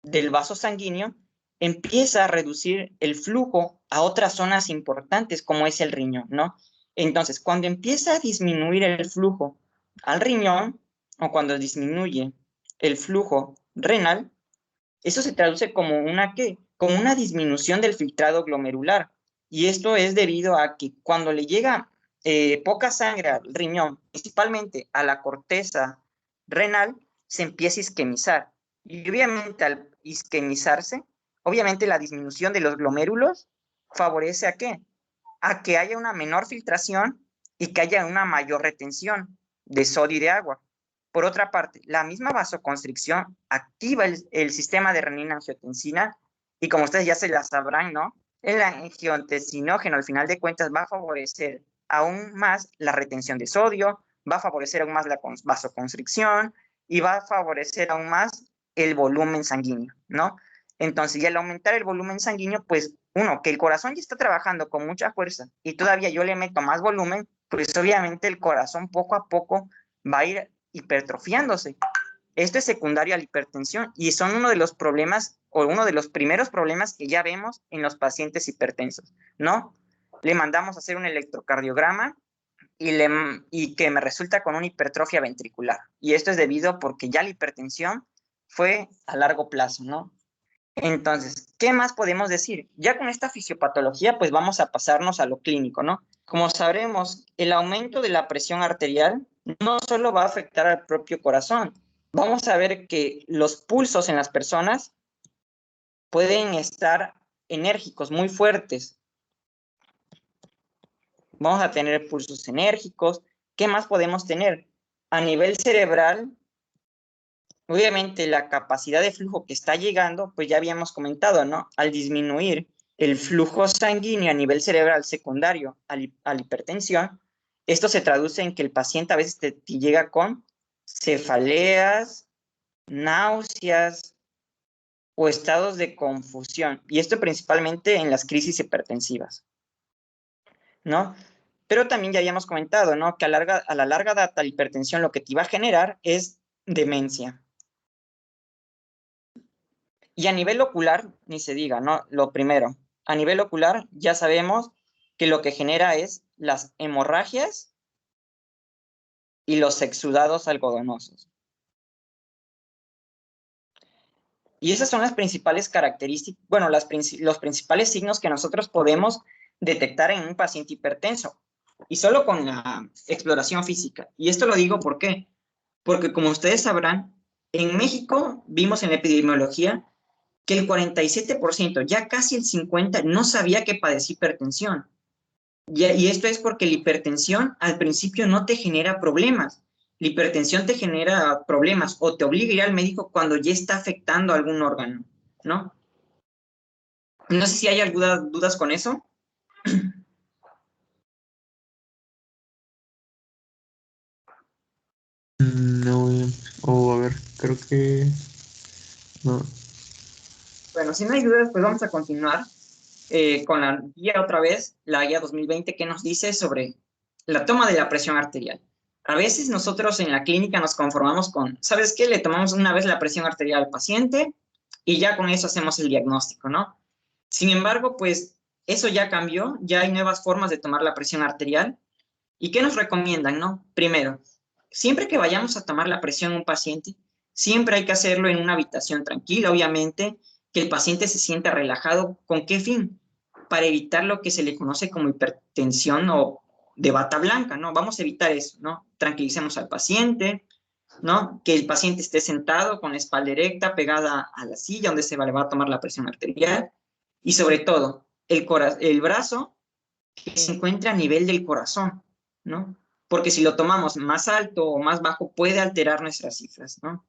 del vaso sanguíneo, empieza a reducir el flujo a otras zonas importantes como es el riñón, ¿no? Entonces, cuando empieza a disminuir el flujo al riñón o cuando disminuye el flujo renal, eso se traduce como ¿qué? Como una disminución del filtrado glomerular. Y esto es debido a que cuando le llega poca sangre al riñón, principalmente a la corteza renal, se empieza a isquemizar. Y obviamente al isquemizarse, obviamente la disminución de los glomérulos favorece ¿a qué? A que haya una menor filtración y que haya una mayor retención de sodio y de agua. Por otra parte, la misma vasoconstricción activa el sistema de renina-angiotensina y como ustedes ya se la sabrán, ¿no? El angiotensinógeno al final de cuentas va a favorecer aún más la retención de sodio, va a favorecer aún más la vasoconstricción y va a favorecer aún más el volumen sanguíneo, ¿no? Entonces, y al aumentar el volumen sanguíneo, pues uno, que el corazón ya está trabajando con mucha fuerza y todavía yo le meto más volumen, pues obviamente el corazón poco a poco va a ir hipertrofiándose. Esto es secundario a la hipertensión y son uno de los problemas o uno de los primeros problemas que ya vemos en los pacientes hipertensos, ¿no? Le mandamos a hacer un electrocardiograma y que me resulta con una hipertrofia ventricular. Y esto es debido porque ya la hipertensión fue a largo plazo, ¿no? Entonces, ¿qué más podemos decir? Ya con esta fisiopatología, pues vamos a pasarnos a lo clínico, ¿no? Como sabremos, el aumento de la presión arterial no solo va a afectar al propio corazón. Vamos a ver que los pulsos en las personas pueden estar enérgicos, muy fuertes. Vamos a tener pulsos enérgicos. ¿Qué más podemos tener? A nivel cerebral, obviamente la capacidad de flujo que está llegando, pues ya habíamos comentado, ¿no? Al disminuir el flujo sanguíneo a nivel cerebral secundario a la hipertensión, esto se traduce en que el paciente a veces te llega con cefaleas, náuseas o estados de confusión. Y esto principalmente en las crisis hipertensivas, ¿no? Pero también ya habíamos comentado, ¿no? Que a la larga data la hipertensión lo que te iba a generar es demencia. Y a nivel ocular, ni se diga, ¿no? Lo primero, a nivel ocular ya sabemos que lo que genera es las hemorragias y los exudados algodonosos. Y esas son las principales características, bueno, los principales signos que nosotros podemos detectar en un paciente hipertenso. Y solo con la exploración física. Y esto lo digo ¿por qué? Porque como ustedes sabrán, en México vimos en la epidemiología que el 47%, ya casi el 50%, no sabía que padecía hipertensión. Y esto es porque la hipertensión al principio no te genera problemas. La hipertensión te genera problemas o te obliga a ir al médico cuando ya está afectando algún órgano, ¿no? No sé si hay algunas dudas con eso. No, o a ver, creo que no. Bueno, si no hay dudas, pues vamos a continuar con la guía otra vez, la guía 2020 que nos dice sobre la toma de la presión arterial. A veces nosotros en la clínica nos conformamos con, ¿sabes qué? Le tomamos una vez la presión arterial al paciente y ya con eso hacemos el diagnóstico, ¿no? Sin embargo, pues eso ya cambió, ya hay nuevas formas de tomar la presión arterial. ¿Y qué nos recomiendan, no? Primero, siempre que vayamos a tomar la presión a un paciente, siempre hay que hacerlo en una habitación tranquila, obviamente, que el paciente se sienta relajado. ¿Con qué fin? Para evitar lo que se le conoce como hipertensión o de bata blanca, ¿no? Vamos a evitar eso, ¿no? Tranquilicemos al paciente, ¿no? Que el paciente esté sentado con la espalda erecta, pegada a la silla donde le va a tomar la presión arterial. Y sobre todo, el brazo que se encuentre a nivel del corazón, ¿no? Porque si lo tomamos más alto o más bajo puede alterar nuestras cifras, ¿no?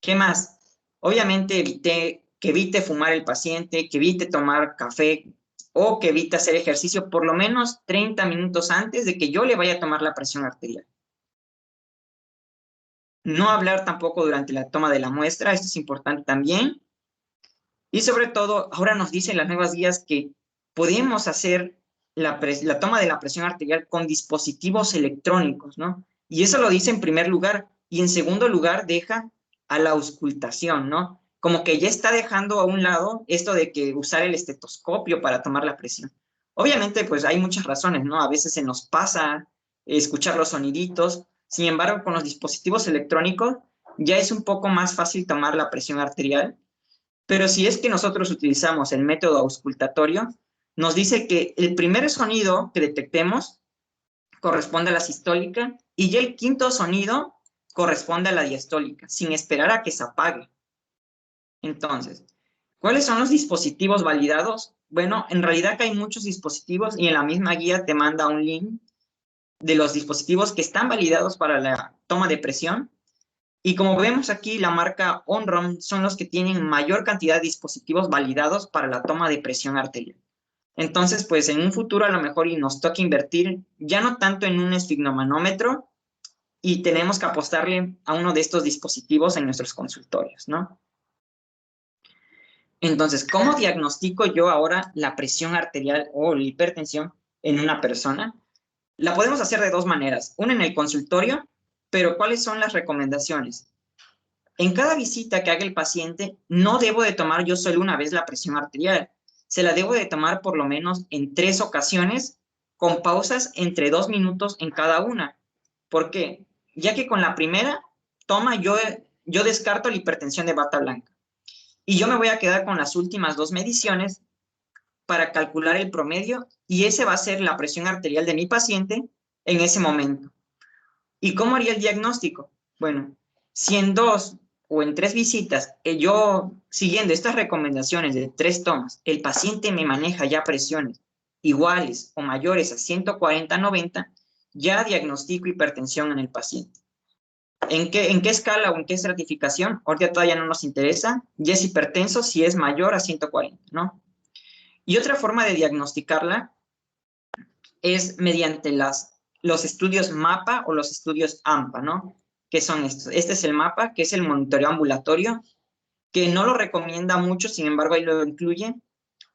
¿Qué más? Obviamente que evite fumar el paciente, que evite tomar café o que evite hacer ejercicio por lo menos 30 minutos antes de que yo le vaya a tomar la presión arterial. No hablar tampoco durante la toma de la muestra, esto es importante también. Y sobre todo, ahora nos dicen las nuevas guías que podemos hacer la toma de la presión arterial con dispositivos electrónicos, ¿no? Y eso lo dice en primer lugar. Y en segundo lugar, deja a la auscultación, ¿no? Como que ya está dejando a un lado esto de que usar el estetoscopio para tomar la presión. Obviamente, pues hay muchas razones, ¿no? A veces se nos pasa escuchar los soniditos. Sin embargo, con los dispositivos electrónicos ya es un poco más fácil tomar la presión arterial. Pero si es que nosotros utilizamos el método auscultatorio, nos dice que el primer sonido que detectemos corresponde a la sistólica y ya el quinto sonido corresponde a la diastólica, sin esperar a que se apague. Entonces, ¿cuáles son los dispositivos validados? Bueno, en realidad que hay muchos dispositivos y en la misma guía te manda un link de los dispositivos que están validados para la toma de presión. Y como vemos aquí, la marca Onrom son los que tienen mayor cantidad de dispositivos validados para la toma de presión arterial. Entonces, pues en un futuro a lo mejor y nos toca invertir ya no tanto en un esfigmomanómetro y tenemos que apostarle a uno de estos dispositivos en nuestros consultorios, ¿no? Entonces, ¿cómo diagnostico yo ahora la presión arterial o la hipertensión en una persona? La podemos hacer de dos maneras. Una en el consultorio, pero ¿cuáles son las recomendaciones? En cada visita que haga el paciente, no debo de tomar yo solo una vez la presión arterial. Se la debo de tomar por lo menos en 3 ocasiones, con pausas entre 2 minutos en cada una. ¿Por qué? Ya que con la primera toma yo descarto la hipertensión de bata blanca. Y yo me voy a quedar con las últimas 2 mediciones para calcular el promedio y ese va a ser la presión arterial de mi paciente en ese momento. ¿Y cómo haría el diagnóstico? Bueno, si en 2 o en 3 visitas, yo siguiendo estas recomendaciones de 3 tomas, el paciente me maneja ya presiones iguales o mayores a 140/90, ya diagnostico hipertensión en el paciente. ¿En qué escala o en qué estratificación? Ahorita todavía no nos interesa. Ya es hipertenso si es mayor a 140, ¿no? Y otra forma de diagnosticarla es mediante los estudios MAPA o los estudios AMPA, ¿no? ¿Qué son estos? Este es el MAPA, que es el monitoreo ambulatorio, que no lo recomienda mucho, sin embargo, ahí lo incluye.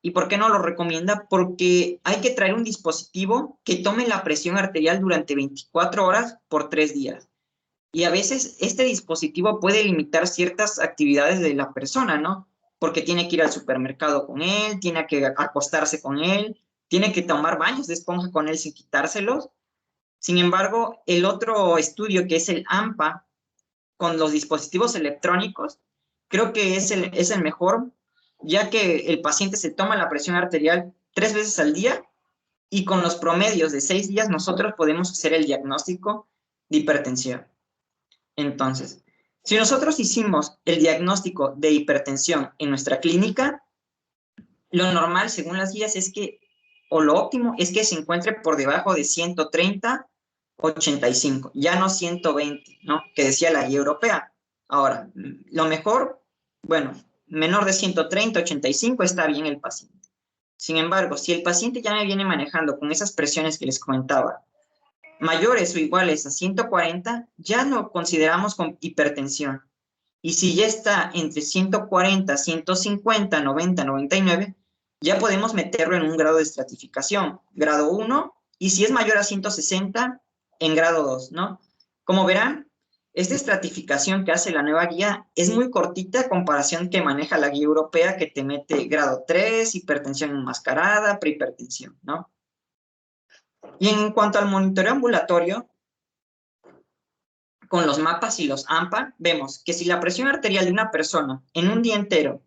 ¿Y por qué no lo recomienda? Porque hay que traer un dispositivo que tome la presión arterial durante 24 horas por 3 días. Y a veces este dispositivo puede limitar ciertas actividades de la persona, ¿no? Porque tiene que ir al supermercado con él, tiene que acostarse con él, tiene que tomar baños de esponja con él sin quitárselos. Sin embargo, el otro estudio que es el AMPA, con los dispositivos electrónicos, creo que es el mejor, ya que el paciente se toma la presión arterial 3 veces al día y con los promedios de 6 días nosotros podemos hacer el diagnóstico de hipertensión. Entonces, si nosotros hicimos el diagnóstico de hipertensión en nuestra clínica, lo normal, según las guías, es que, o lo óptimo, es que se encuentre por debajo de 130/85, ya no 120, ¿no? Que decía la guía europea. Ahora, lo mejor, bueno, menor de 130/85 está bien el paciente. Sin embargo, si el paciente ya me viene manejando con esas presiones que les comentaba, mayores o iguales a 140, ya lo consideramos con hipertensión. Y si ya está entre 140, 150, 90, 99, ya podemos meterlo en un grado de estratificación, grado 1, y si es mayor a 160, en grado 2, ¿no? Como verán, esta estratificación que hace la nueva guía es muy cortita a comparación que maneja la guía europea, que te mete grado 3, hipertensión enmascarada, prehipertensión, ¿no? Y en cuanto al monitoreo ambulatorio, con los mapas y los AMPA, vemos que si la presión arterial de una persona en un día entero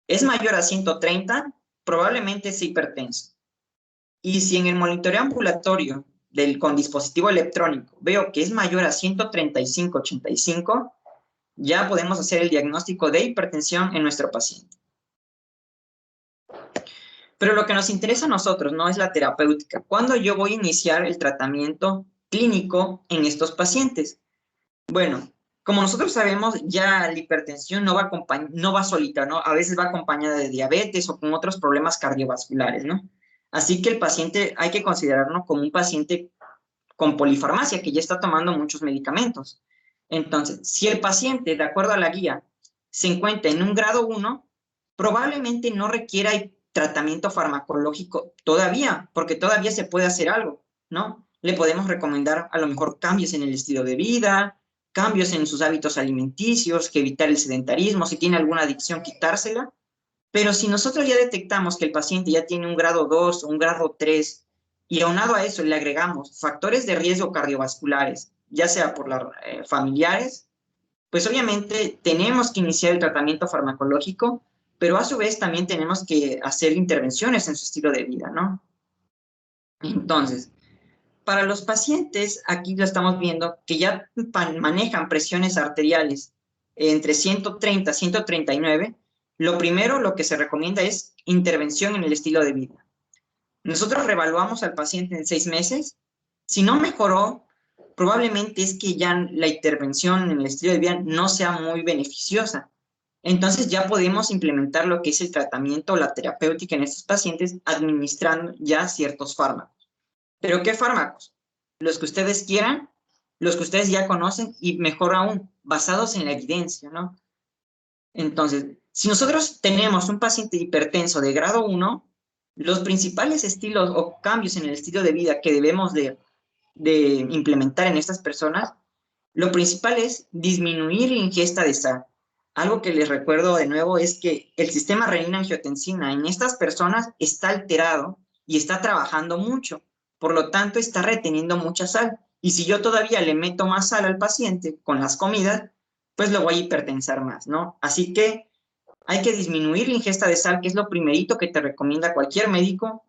es mayor a 130, probablemente es hipertenso. Y si en el monitoreo ambulatorio con dispositivo electrónico veo que es mayor a 135-85, ya podemos hacer el diagnóstico de hipertensión en nuestro paciente. Pero lo que nos interesa a nosotros no es la terapéutica. ¿Cuándo yo voy a iniciar el tratamiento clínico en estos pacientes? Bueno, como nosotros sabemos, ya la hipertensión no va solita, ¿no? A veces va acompañada de diabetes o con otros problemas cardiovasculares, ¿no? Así que el paciente hay que considerarlo como un paciente con polifarmacia, que ya está tomando muchos medicamentos. Entonces, si el paciente, de acuerdo a la guía, se encuentra en un grado 1, probablemente no requiera tratamiento farmacológico todavía, porque todavía se puede hacer algo, ¿no? Le podemos recomendar a lo mejor cambios en el estilo de vida, cambios en sus hábitos alimenticios, que evitar el sedentarismo, si tiene alguna adicción, quitársela. Pero si nosotros ya detectamos que el paciente ya tiene un grado 2 o un grado 3, y aunado a eso le agregamos factores de riesgo cardiovasculares, ya sea por las familiares, pues obviamente tenemos que iniciar el tratamiento farmacológico, pero a su vez también tenemos que hacer intervenciones en su estilo de vida, ¿no? Entonces, para los pacientes, aquí lo estamos viendo, que ya manejan presiones arteriales entre 130 y 139, lo primero, lo que se recomienda es intervención en el estilo de vida. Nosotros reevaluamos al paciente en 6 meses. Si no mejoró, probablemente es que ya la intervención en el estilo de vida no sea muy beneficiosa. Entonces ya podemos implementar lo que es el tratamiento o la terapéutica en estos pacientes administrando ya ciertos fármacos. ¿Pero qué fármacos? Los que ustedes quieran, los que ustedes ya conocen y mejor aún, basados en la evidencia, ¿no? Entonces, si nosotros tenemos un paciente hipertenso de grado 1, los principales estilos o cambios en el estilo de vida que debemos de implementar en estas personas, lo principal es disminuir la ingesta de sal. Algo que les recuerdo de nuevo es que el sistema renina-angiotensina en estas personas está alterado y está trabajando mucho. Por lo tanto, está reteniendo mucha sal. Y si yo todavía le meto más sal al paciente con las comidas, pues lo voy a hipertensar más, ¿no? Así que hay que disminuir la ingesta de sal, que es lo primerito que te recomienda cualquier médico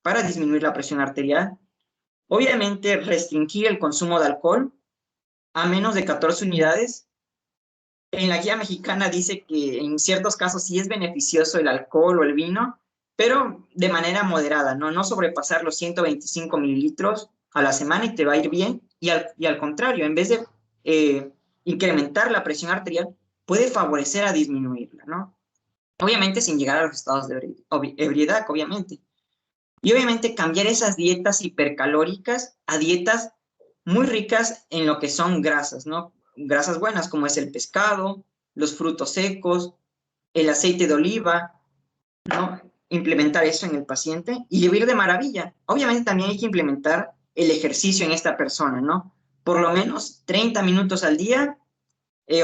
para disminuir la presión arterial. Obviamente, restringir el consumo de alcohol a menos de 14 unidades. En la guía mexicana dice que en ciertos casos sí es beneficioso el alcohol o el vino, pero de manera moderada, ¿no? No sobrepasar los 125 mililitros a la semana y te va a ir bien. Y al contrario, en vez de incrementar la presión arterial, puede favorecer a disminuirla, ¿no? Obviamente sin llegar a los estados de ebriedad, obviamente. Y obviamente cambiar esas dietas hipercalóricas a dietas muy ricas en lo que son grasas, ¿no? Grasas buenas como es el pescado, los frutos secos, el aceite de oliva, ¿no? Implementar eso en el paciente y vivir de maravilla. Obviamente también hay que implementar el ejercicio en esta persona, ¿no? Por lo menos 30 minutos al día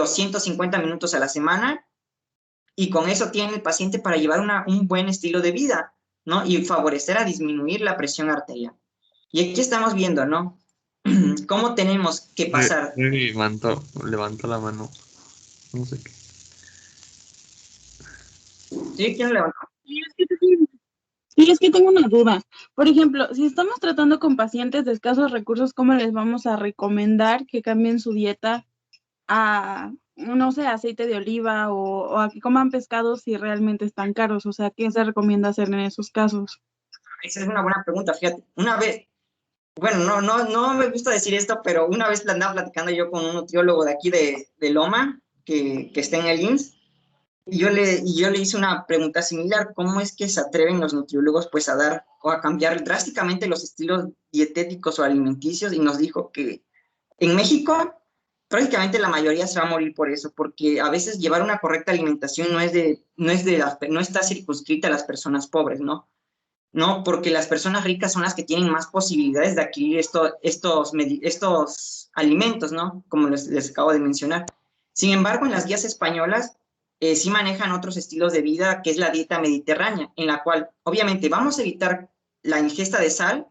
o 150 minutos a la semana, y con eso tiene el paciente para llevar un buen estilo de vida, ¿no? Y favorecer a disminuir la presión arterial. Y aquí estamos viendo, ¿no? Cómo tenemos que pasar. Levantó la mano. No sé qué. ¿Sí? ¿Quién levantó? Y es que tengo una duda. Por ejemplo, si estamos tratando con pacientes de escasos recursos, ¿cómo les vamos a recomendar que cambien su dieta a, no sé, aceite de oliva o a que coman pescados si realmente están caros? O sea, ¿qué se recomienda hacer en esos casos? Esa es una buena pregunta, fíjate. Una vez, bueno, no me gusta decir esto, pero una vez andaba platicando yo con un nutriólogo de aquí de Loma, que está en el IMSS, y yo le hice una pregunta similar: ¿cómo es que se atreven los nutriólogos pues a dar o a cambiar drásticamente los estilos dietéticos o alimenticios? Y nos dijo que en México prácticamente la mayoría se va a morir por eso, porque a veces llevar una correcta alimentación no está circunscrita a las personas pobres, ¿no? ¿no? Porque las personas ricas son las que tienen más posibilidades de adquirir estos alimentos, ¿no? Como les acabo de mencionar. Sin embargo, en las guías españolas sí manejan otros estilos de vida, que es la dieta mediterránea, en la cual obviamente vamos a evitar la ingesta de sal,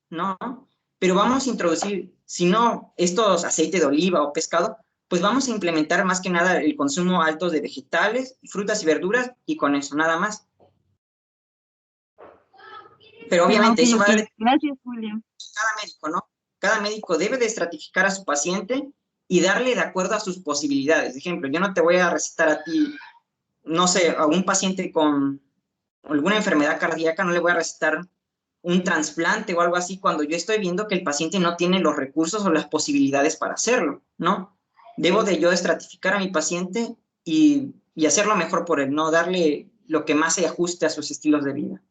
¿no? Pero vamos a introducir, si no, estos aceite de oliva o pescado, pues vamos a implementar más que nada el consumo alto de vegetales, frutas y verduras, y con eso, nada más. Pero obviamente eso va a depender Gracias, William. de cada médico, ¿no? Cada médico debe de estratificar a su paciente y darle de acuerdo a sus posibilidades. Por ejemplo, yo no te voy a recetar a ti, no sé, a un paciente con alguna enfermedad cardíaca, no le voy a recetar un trasplante o algo así cuando yo estoy viendo que el paciente no tiene los recursos o las posibilidades para hacerlo, ¿no? Debo de yo estratificar a mi paciente y hacerlo mejor por él, ¿no? Darle lo que más se ajuste a sus estilos de vida.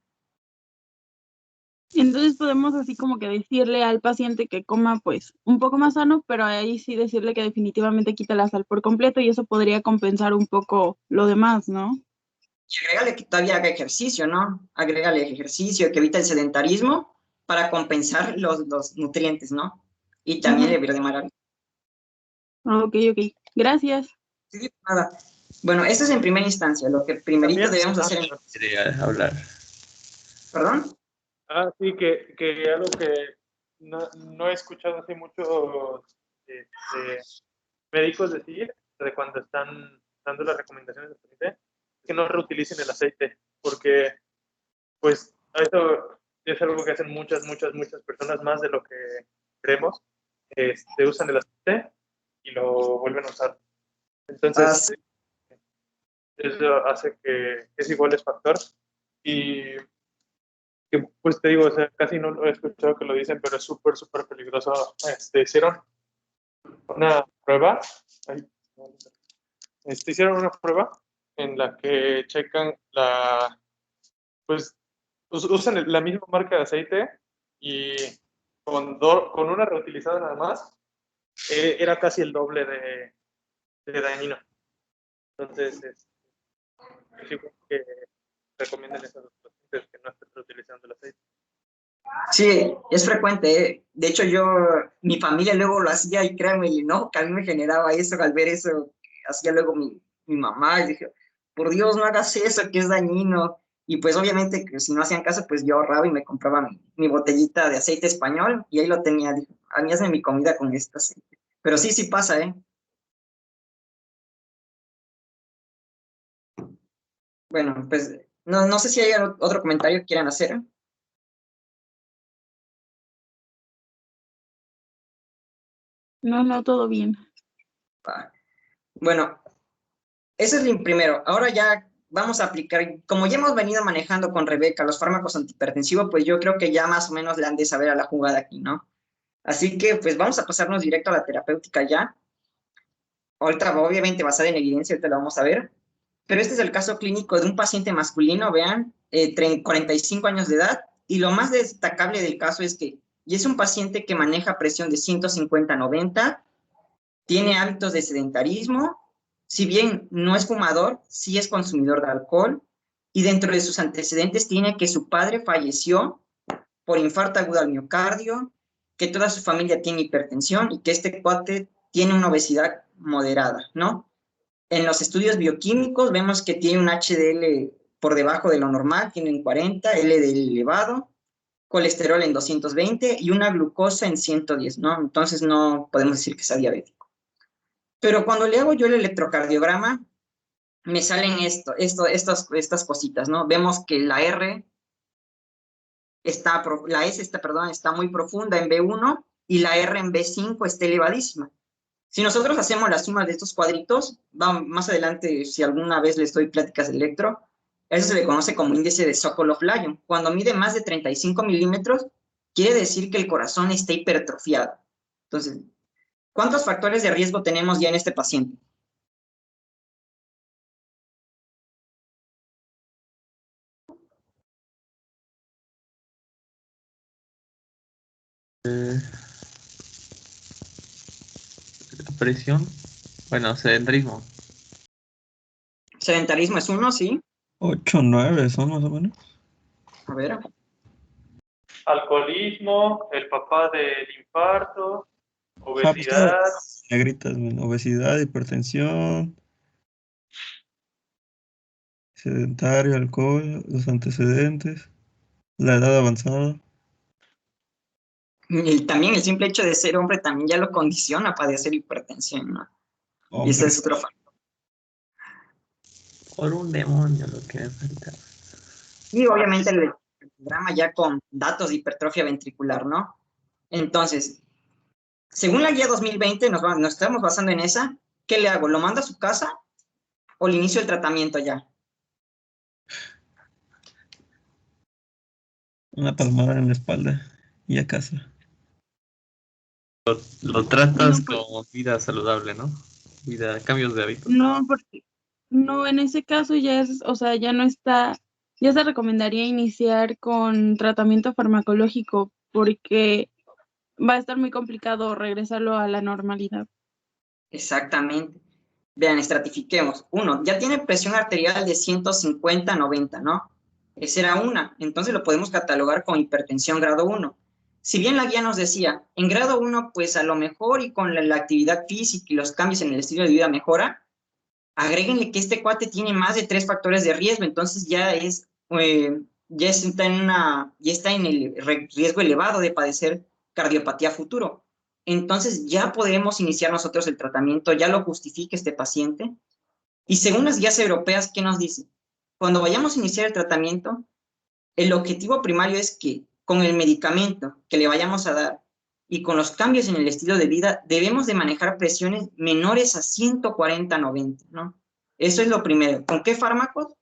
Entonces podemos así como que decirle al paciente que coma pues un poco más sano, pero ahí sí decirle que definitivamente quita la sal por completo y eso podría compensar un poco lo demás, ¿no? Y agrégale que todavía haga ejercicio, ¿no? Agrégale ejercicio, que evita el sedentarismo para compensar los nutrientes, ¿no? Y también le de maravilla. Ok. Gracias. Sí, nada. Bueno, esto es en primera instancia, lo que primerito También, debemos hacer en... Quería hablar. ¿Perdón? Sí, que algo que no he escuchado hace muchos médicos decir de cuando están dando las recomendaciones del paciente, que no reutilicen el aceite, porque pues eso es algo que hacen muchas personas, más de lo que creemos. Usan el aceite y lo vuelven a usar. Entonces, eso hace que ese igual es factor. Y que, pues te digo, o sea, casi no lo he escuchado que lo dicen, pero es súper peligroso. Hicieron una prueba, hicieron una prueba en la que checan pues usan la misma marca de aceite y con una reutilizada nada más, era casi el doble de dañino. Entonces, es igual que recomiendan esos pacientes que no estén reutilizando el aceite. Sí, es frecuente, ¿eh? De hecho, mi familia luego lo hacía y créanme, no, que a mí me generaba eso al ver eso, hacía luego mi mamá, y dije, por Dios, no hagas eso, que es dañino. Y pues obviamente que si no hacían caso, pues yo ahorraba y me compraba mi botellita de aceite español y ahí lo tenía, dije, a mí hazme mi comida con este aceite. Pero sí pasa, ¿eh? Bueno, pues no sé si hay otro comentario que quieran hacer. No, todo bien. Bueno, ese es el primero. Ahora ya vamos a aplicar, como ya hemos venido manejando con Rebeca los fármacos antihipertensivos, pues yo creo que ya más o menos le han de saber a la jugada aquí, ¿no? Así que pues vamos a pasarnos directo a la terapéutica ya. Ahorita obviamente basada en evidencia, ahorita lo vamos a ver. Pero este es el caso clínico de un paciente masculino, vean, 45 años de edad, y lo más destacable del caso es que y es un paciente que maneja presión de 150/90, tiene hábitos de sedentarismo, si bien no es fumador, sí es consumidor de alcohol, y dentro de sus antecedentes tiene que su padre falleció por infarto agudo al miocardio, que toda su familia tiene hipertensión y que este cuate tiene una obesidad moderada, ¿no? En los estudios bioquímicos vemos que tiene un HDL por debajo de lo normal, tiene un 40, LDL elevado, colesterol en 220 y una glucosa en 110, ¿no? Entonces no podemos decir que sea diabético. Pero cuando le hago yo el electrocardiograma, me salen estas cositas, ¿no? Vemos que la está muy profunda en B1 y la R en B5 está elevadísima. Si nosotros hacemos la suma de estos cuadritos, más adelante, si alguna vez les doy pláticas de electro, eso se le conoce como índice de Sokolov-Lyon. Cuando mide más de 35 milímetros, quiere decir que el corazón está hipertrofiado. Entonces, ¿cuántos factores de riesgo tenemos ya en este paciente? Presión. Bueno, sedentarismo. Sedentarismo es 1, ¿sí? 8, 9 son más o menos. A ver. alcoholismo, el papá del infarto, Ah, pues todo. obesidad. Negritas, bueno, obesidad, hipertensión, sedentario, alcohol, los antecedentes, la edad avanzada. Y también el simple hecho de ser hombre también ya lo condiciona a padecer hipertensión, ¿no? Y ese Hombre, es otro factor. Por un demonio lo que me falta. Y obviamente el programa ya con datos de hipertrofia ventricular, ¿no? Entonces, según la guía 2020, nos estamos basando en esa. ¿Qué le hago? ¿Lo mando a su casa o le inicio el tratamiento ya? una palmada en la espalda y a casa. Lo tratas No, pues, como vida saludable, ¿no? Vida, cambios de hábitos. no, porque no, en ese caso ya es, o sea, ya no está, ya se recomendaría iniciar con tratamiento farmacológico porque va a estar muy complicado regresarlo a la normalidad. Exactamente. Vean, estratifiquemos. Uno, ya tiene presión arterial de 150/90, ¿no? Esa era una. Entonces lo podemos catalogar con hipertensión grado 1. Si bien la guía nos decía, en grado 1, pues a lo mejor y con la actividad física y los cambios en el estilo de vida mejora, agréguenle que este cuate tiene más de 3 factores de riesgo, entonces ya está en el riesgo elevado de padecer cardiopatía futuro. Entonces ya podemos iniciar nosotros el tratamiento, ya lo justifica este paciente. Y según las guías europeas, ¿qué nos dice? Cuando vayamos a iniciar el tratamiento, el objetivo primario es que con el medicamento que le vayamos a dar y con los cambios en el estilo de vida, debemos de manejar presiones menores a 140/90, ¿no? Eso es lo primero. ¿Con qué fármacos?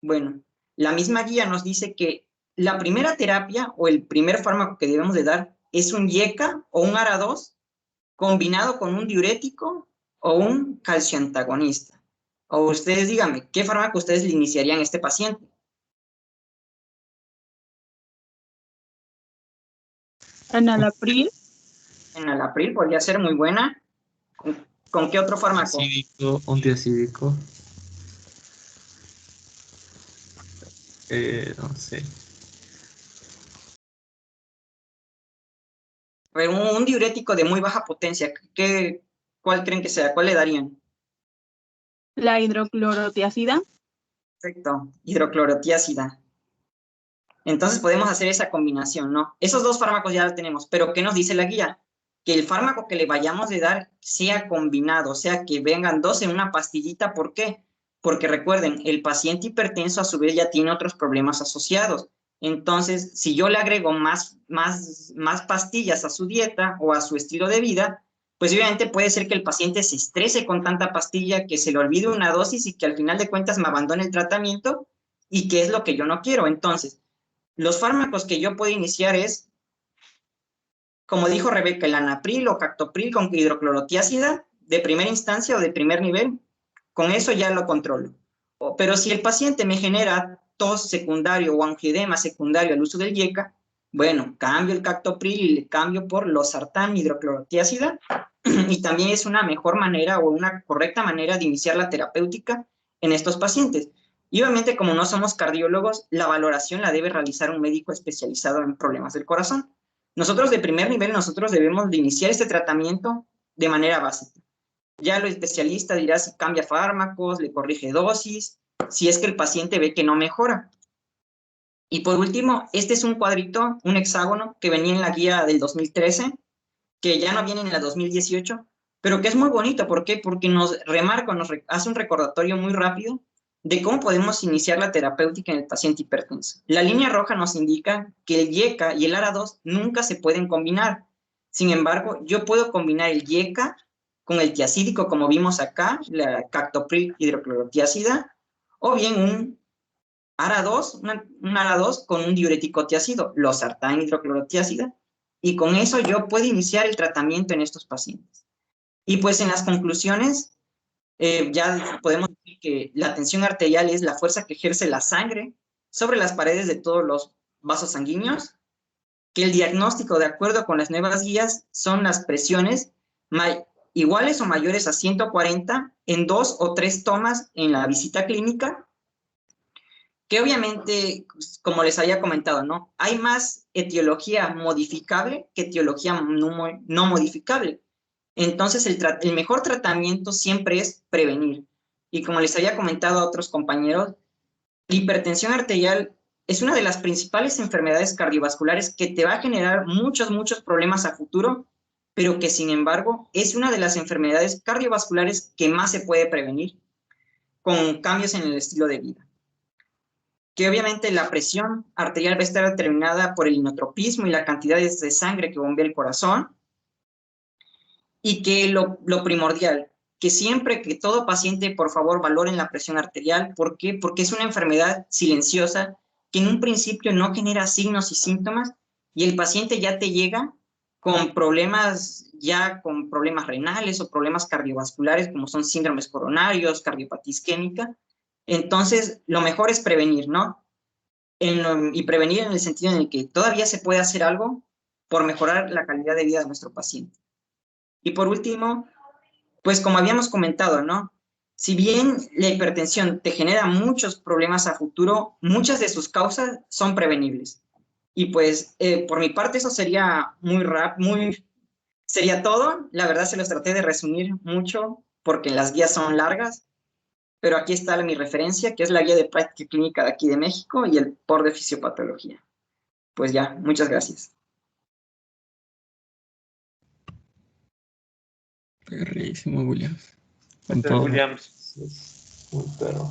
Bueno, la misma guía nos dice que la primera terapia o el primer fármaco que debemos de dar es un YECA o un ARA2 combinado con un diurético o un calcioantagonista. O ustedes díganme, ¿qué fármaco ustedes le iniciarían a este paciente? Enalapril, Enalapril podría ser muy buena. ¿Con qué otro fármaco? Antiacídico, antiacídico. No sé. Pero un diurético de muy baja potencia, ¿cuál creen que sea? ¿Cuál le darían? la hidroclorotiazida, Perfecto, hidroclorotiazida. Entonces podemos hacer esa combinación, ¿no? Esos dos fármacos ya los tenemos, pero ¿qué nos dice la guía? Que el fármaco que le vayamos a dar sea combinado, o sea, que vengan dos en una pastillita. ¿Por qué? Porque recuerden, el paciente hipertenso a su vez ya tiene otros problemas asociados. Entonces, si yo le agrego más pastillas a su dieta o a su estilo de vida, pues obviamente puede ser que el paciente se estrese con tanta pastilla, que se le olvide una dosis y que al final de cuentas me abandone el tratamiento, y que es lo que yo no quiero. Entonces, los fármacos que yo puedo iniciar es, como dijo Rebeca, el anapril o captopril con hidroclorotiazida de primera instancia o de primer nivel. Con eso ya lo controlo. Pero si el paciente me genera tos secundario o angioedema secundario al uso del YECA, bueno, cambio el captopril y le cambio por losartán hidroclorotiazida, y también es una mejor manera o una correcta manera de iniciar la terapéutica en estos pacientes. Y obviamente, como no somos cardiólogos, la valoración la debe realizar un médico especializado en problemas del corazón. Nosotros de primer nivel, nosotros debemos de iniciar este tratamiento de manera básica. Ya el especialista dirá si cambia fármacos, le corrige dosis, si es que el paciente ve que no mejora. Y por último, este es un cuadrito, un hexágono que venía en la guía del 2013, que ya no viene en la 2018, pero que es muy bonito. ¿Por qué? Porque nos remarca, hace un recordatorio muy rápido de cómo podemos iniciar la terapéutica en el paciente hipertenso. La línea roja nos indica que el YECA y el ARA2 nunca se pueden combinar. Sin embargo, yo puedo combinar el YECA con el tiacídico, como vimos acá, la captopril hidroclorotiazida, o bien un ARA2 con un diurético tiácido, losartán hidroclorotiazida, y con eso yo puedo iniciar el tratamiento en estos pacientes. Y pues en las conclusiones, ya podemos decir que la tensión arterial es la fuerza que ejerce la sangre sobre las paredes de todos los vasos sanguíneos, que el diagnóstico, de acuerdo con las nuevas guías, son las presiones iguales o mayores a 140 en 2 o 3 tomas en la visita clínica, que obviamente, pues, como les había comentado, ¿no? Hay más etiología modificable que etiología no modificable. Entonces, el mejor tratamiento siempre es prevenir. Y como les había comentado a otros compañeros, la hipertensión arterial es una de las principales enfermedades cardiovasculares que te va a generar muchos, muchos problemas a futuro, pero que sin embargo es una de las enfermedades cardiovasculares que más se puede prevenir con cambios en el estilo de vida. Que obviamente la presión arterial va a estar determinada por el inotropismo y la cantidad de sangre que bombea el corazón, y que lo primordial, que siempre que todo paciente, por favor, valoren la presión arterial. ¿Por qué? Porque es una enfermedad silenciosa que en un principio no genera signos y síntomas, y el paciente ya te llega con problemas, ya con problemas renales o problemas cardiovasculares, como son síndromes coronarios, cardiopatía isquémica. Entonces, lo mejor es prevenir, ¿no? Y prevenir en el sentido en el que todavía se puede hacer algo por mejorar la calidad de vida de nuestro paciente. Y por último, pues como habíamos comentado, ¿no? Si bien la hipertensión te genera muchos problemas a futuro, muchas de sus causas son prevenibles. Y pues por mi parte eso sería sería todo. La verdad se los traté de resumir mucho porque las guías son largas, pero aquí está mi referencia, que es la guía de práctica clínica de aquí de México y el POR de fisiopatología. Pues ya, muchas gracias. Perrísimo, William. Con Este todo. Williams. Muy perro.